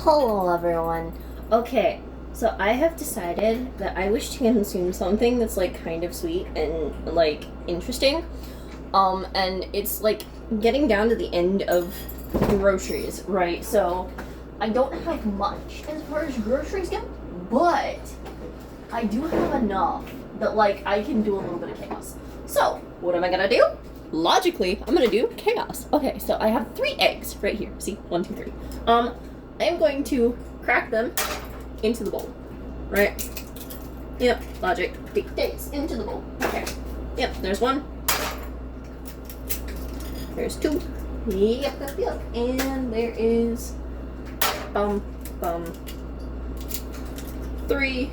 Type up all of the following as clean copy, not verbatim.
Hello, everyone. Okay, so I have decided that I wish to consume something that's like kind of sweet and like interesting. And it's like getting down to the end of groceries, right? So I don't have much as far as groceries go, but I do have enough that like I can do a little bit of chaos. So what am I gonna do? Logically, I'm gonna do chaos. Okay, so I have 3 eggs right here. See, 1, 2, 3. I am going to crack them into the bowl, right? Yep, logic dictates into the bowl. Okay. Yep, there's 1. There's 2. Yep. And there is 3.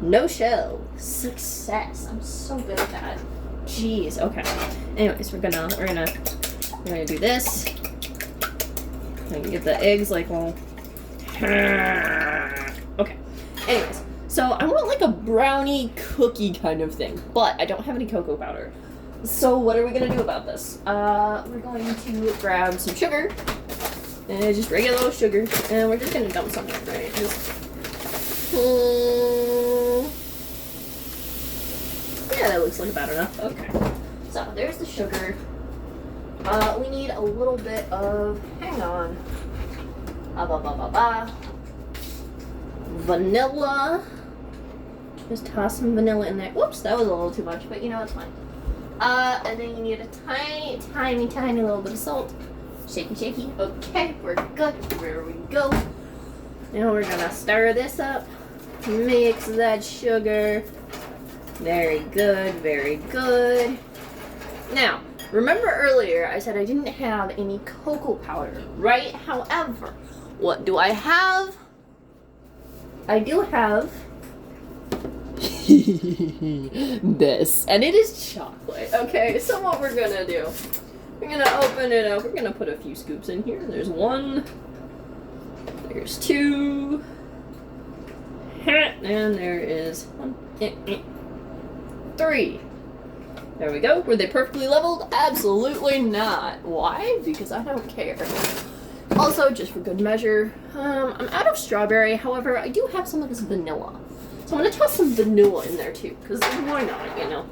No shell. Success. I'm so good at that. Jeez. Okay. Anyways, we're gonna do this. I can get the eggs like all. Okay. Anyways, so I want like a brownie cookie kind of thing, but I don't have any cocoa powder. So what are we gonna do about this? We're going to grab some sugar, and just regular old sugar, and we're just gonna dump some in, right? Yeah, that looks like about enough. Okay. So there's the sugar. We need a little bit of, hang on, vanilla. Just toss some vanilla in there. Whoops, that was a little too much, but you know, it's fine. And then you need a tiny little bit of salt. Shaky. Okay, we're good. There we go. Now we're gonna stir this up. Mix that sugar. Very good. Now, remember earlier I said I didn't have any cocoa powder, right? However, what do I have? I do have this, and it is chocolate. Okay, so what we're gonna do, we're gonna open it up. We're gonna put a few scoops in here. There's 1, there's 2, and there is 1, 3. There we go. Were they perfectly leveled? Absolutely not. Why? Because I don't care. Also, just for good measure, I'm out of strawberry. However, I do have some of this vanilla. So I'm gonna toss some vanilla in there too, because why not, you know?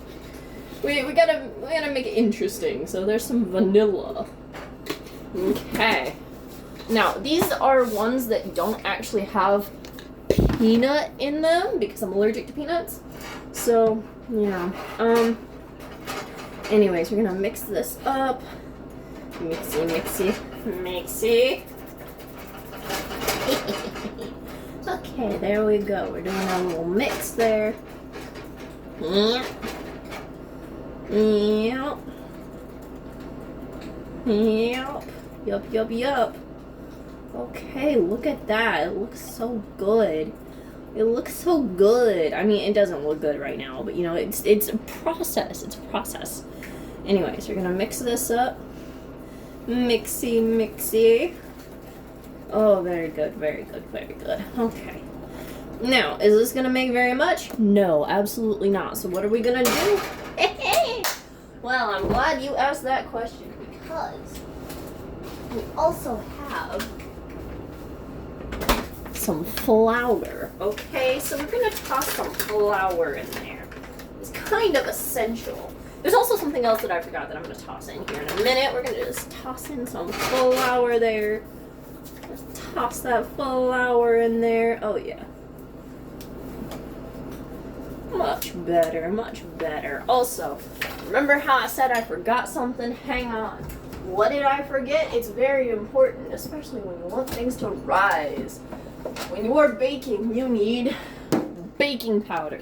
We gotta make it interesting, so there's some vanilla. Okay. Now, these are ones that don't actually have peanut in them, because I'm allergic to peanuts. So, yeah. Anyways, we're gonna mix this up. Mixy. Okay, there we go. We're doing a little mix there. Yep. Yup. Okay, look at that. It looks so good. I mean, it doesn't look good right now, but you know, it's a process. Anyways, we're gonna mix this up. Mixy. Oh, very good. Okay. Now, is this gonna make very much? No, absolutely not. So what are we gonna do? Well, I'm glad you asked that question, because we also have some flour. Okay, so we're gonna toss some flour in there. It's kind of essential. There's also something else that I forgot that I'm gonna toss in here in a minute. We're gonna just toss in some flour there. Just toss that flour in there. Oh yeah. Much better. Also, remember how I said I forgot something? Hang on. What did I forget? It's very important, especially when you want things to rise. When you are baking, you need baking powder.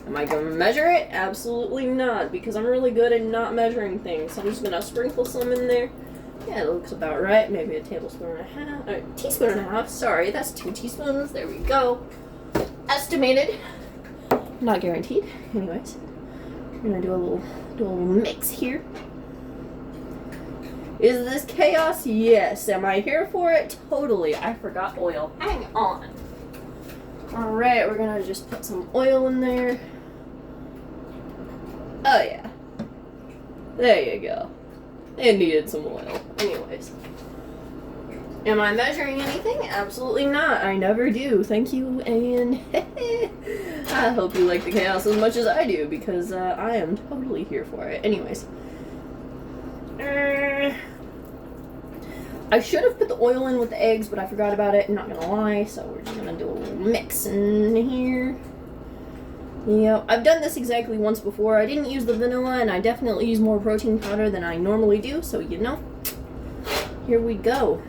Am I going to measure it? Absolutely not, because I'm really good at not measuring things. So I'm just going to sprinkle some in there. Yeah, it looks about right. Maybe a tablespoon and a half. Or teaspoon and a half. Sorry, that's 2 teaspoons. There we go. Estimated. Not guaranteed. Anyways, we're going to do a little mix here. Is this chaos? Yes. Am I here for it? Totally. I forgot oil. Hang on. Alright, we're gonna just put some oil in there. Oh yeah. There you go. It needed some oil. Anyways. Am I measuring anything? Absolutely not. I never do. Thank you, and I hope you like the chaos as much as I do, because I am totally here for it. Anyways. I should have put the oil in with the eggs, but I forgot about it, I'm not gonna lie, so we're just gonna do a little mix in here. Yeah, I've done this exactly once before. I didn't use the vanilla, and I definitely use more protein powder than I normally do, so you know. Here we go.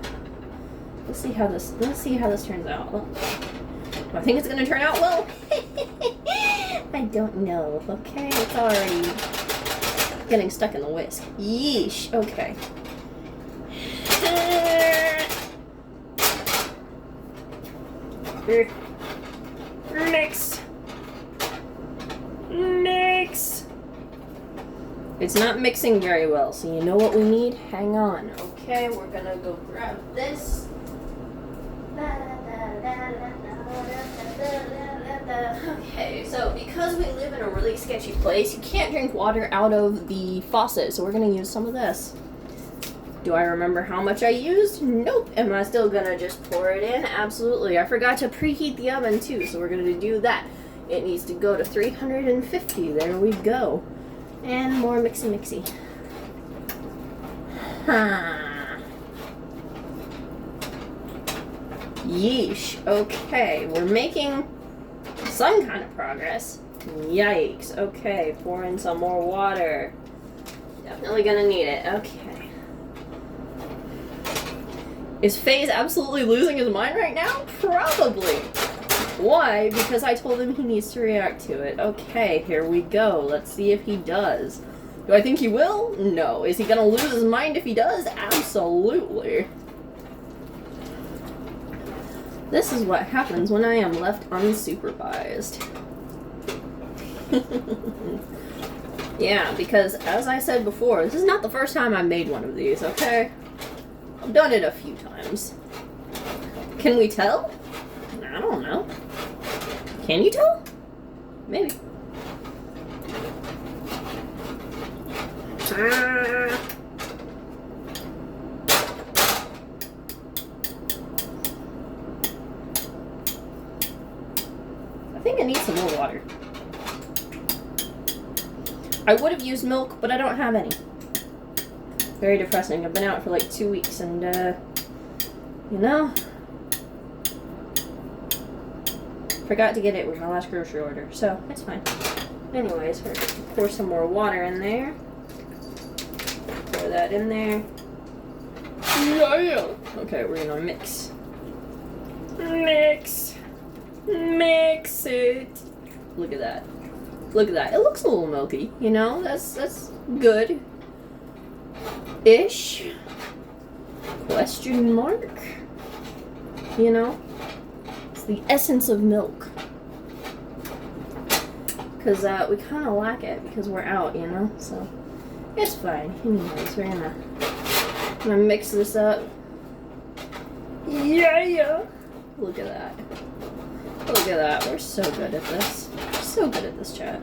Let's see how this turns out. Do I think it's gonna turn out well? I don't know. Okay, it's already getting stuck in the whisk. Yeesh. Okay. Mix. It's not mixing very well, so you know what we need? Hang on. Okay, we're gonna go grab this. Okay, so because we live in a really sketchy place, you can't drink water out of the faucet, so we're gonna use some of this. Do I remember how much I used? Nope. Am I still gonna just pour it in? Absolutely. I forgot to preheat the oven too, so we're gonna do that. It needs to go to 350. There we go. And more mixy. Yeesh. Okay, we're making some kind of progress. Yikes. Okay, pour in some more water. Definitely gonna need it. Okay. Is FaZe absolutely losing his mind right now? Probably. Why? Because I told him he needs to react to it. Okay, here we go. Let's see if he does. Do I think he will? No. Is he gonna lose his mind if he does? Absolutely. This is what happens when I am left unsupervised. Yeah, because as I said before, this is not the first time I made one of these, okay? I've done it a few times. Can we tell? I don't know. Can you tell? Maybe. I think I need some more water. I would have used milk, but I don't have any. Very depressing. I've been out for like 2 weeks and, you know, forgot to get it with my last grocery order, so it's fine. Anyways, we're gonna pour some more water in there. Pour that in there. Yeah. Okay, we're gonna mix. Mix it. Look at that. Look at that. It looks a little milky, you know? That's good. Ish. Question mark. You know? It's the essence of milk. Because we kind of lack it because we're out, you know? So, it's fine. Anyways, we're gonna mix this up. Yeah. Look at that. Look at that. We're so good at this. We're so good at this, chat.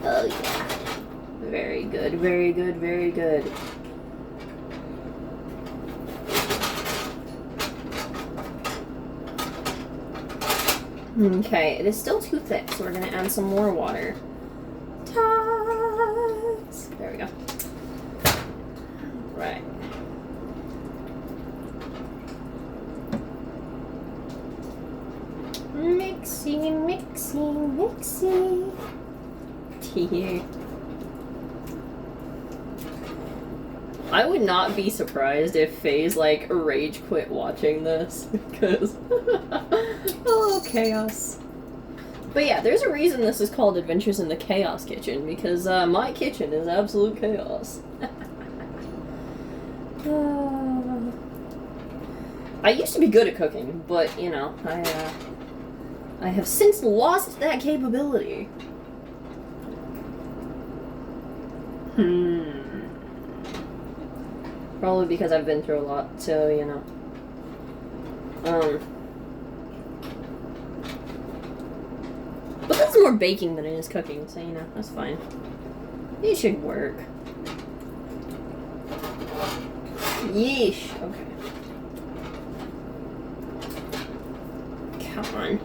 Oh yeah. Very good, very good, very good. Okay, it is still too thick, so we're gonna add some more water. There we go. Right. Mixy. Here. I would not be surprised if FaZe, like, rage quit watching this, because... oh, chaos. But yeah, there's a reason this is called Adventures in the Chaos Kitchen, because my kitchen is absolute chaos. I used to be good at cooking, but, you know, I have since lost that capability. Probably because I've been through a lot, so, you know. But that's more baking than it is cooking, so, you know, that's fine. It should work. Yeesh. Okay. Come on.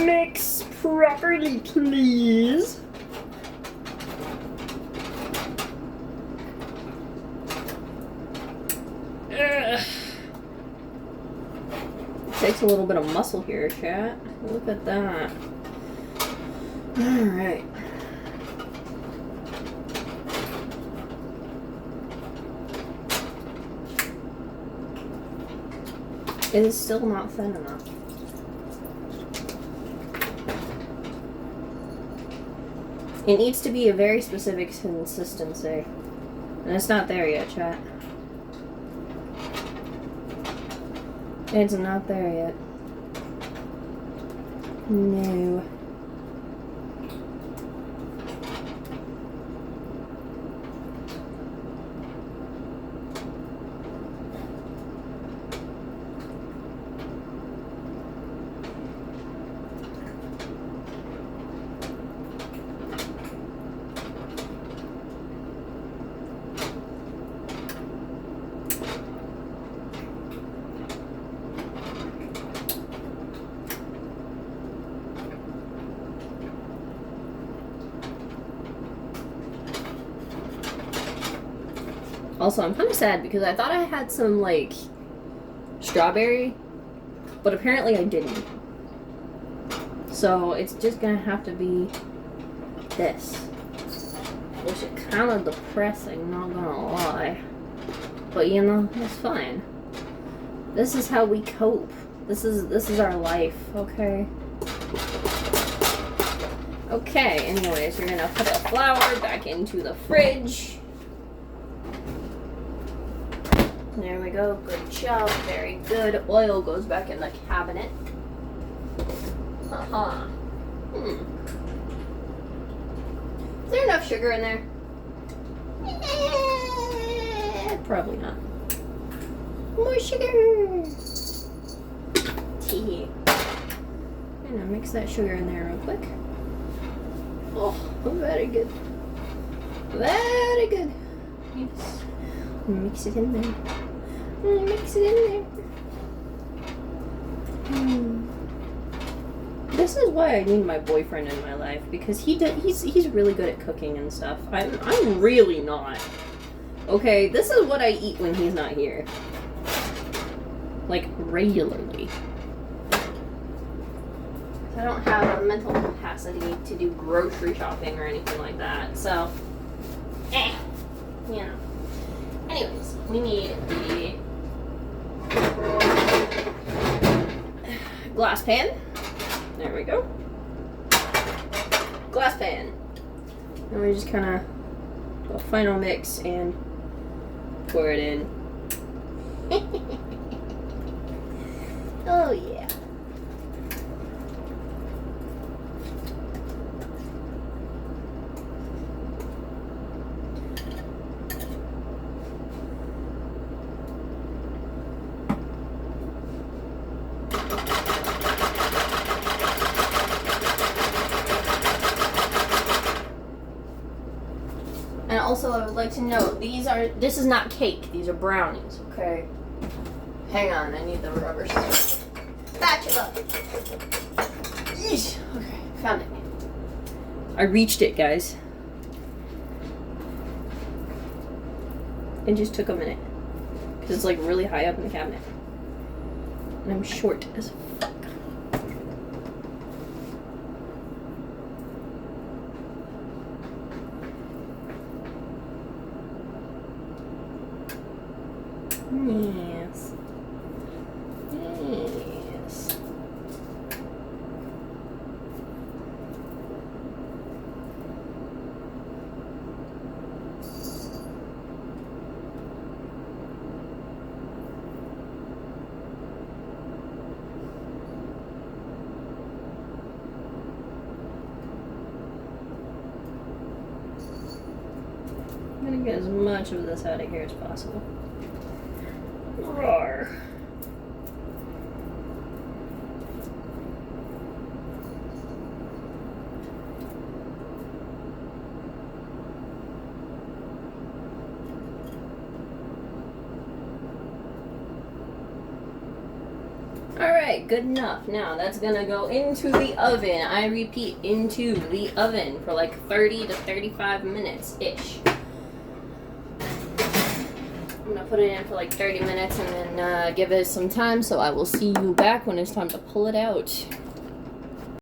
Mix properly, please. Ugh. Takes a little bit of muscle here, chat. Look at that. Alright. It is still not thin enough. It needs to be a very specific consistency. And it's not there yet, chat. It's not there yet. No. Also, I'm kind of sad because I thought I had some, like, strawberry, but apparently I didn't. So, it's just gonna have to be this. Which is kind of depressing, not gonna lie. But, you know, it's fine. This is how we cope. This is our life, okay? Okay, anyways, we're gonna put the flour back into the fridge. There we go. Good job. Very good. Oil goes back in the cabinet. Is there enough sugar in there? Probably not. More sugar. Tea. I'm gonna mix that sugar in there real quick. Oh, very good. Very good. Yes. Mix it in there. Mix it in there. This is why I need my boyfriend in my life, because he's really good at cooking and stuff. I'm really not. Okay, this is what I eat when he's not here. Like, regularly. I don't have a mental capacity to do grocery shopping or anything like that, so you know. Anyways, we need the glass pan. There we go. Glass pan. And we just kind of go final mix and pour it in. Oh yeah. And also, I would like to note, this is not cake, these are brownies, okay? Hang on, I need the rubber stamp. Batch it up. Yeesh. Okay, found it. I reached it, guys. It just took a minute. Because it's like really high up in the cabinet. And I'm short as fuck. Yes. Yes. I'm gonna get as much of this out of here as possible. Roar. Alright, good enough. Now that's gonna go into the oven. I repeat, into the oven for like 30 to 35 minutes ish. I'm gonna put it in for like 30 minutes and then give it some time, so I will see you back when it's time to pull it out.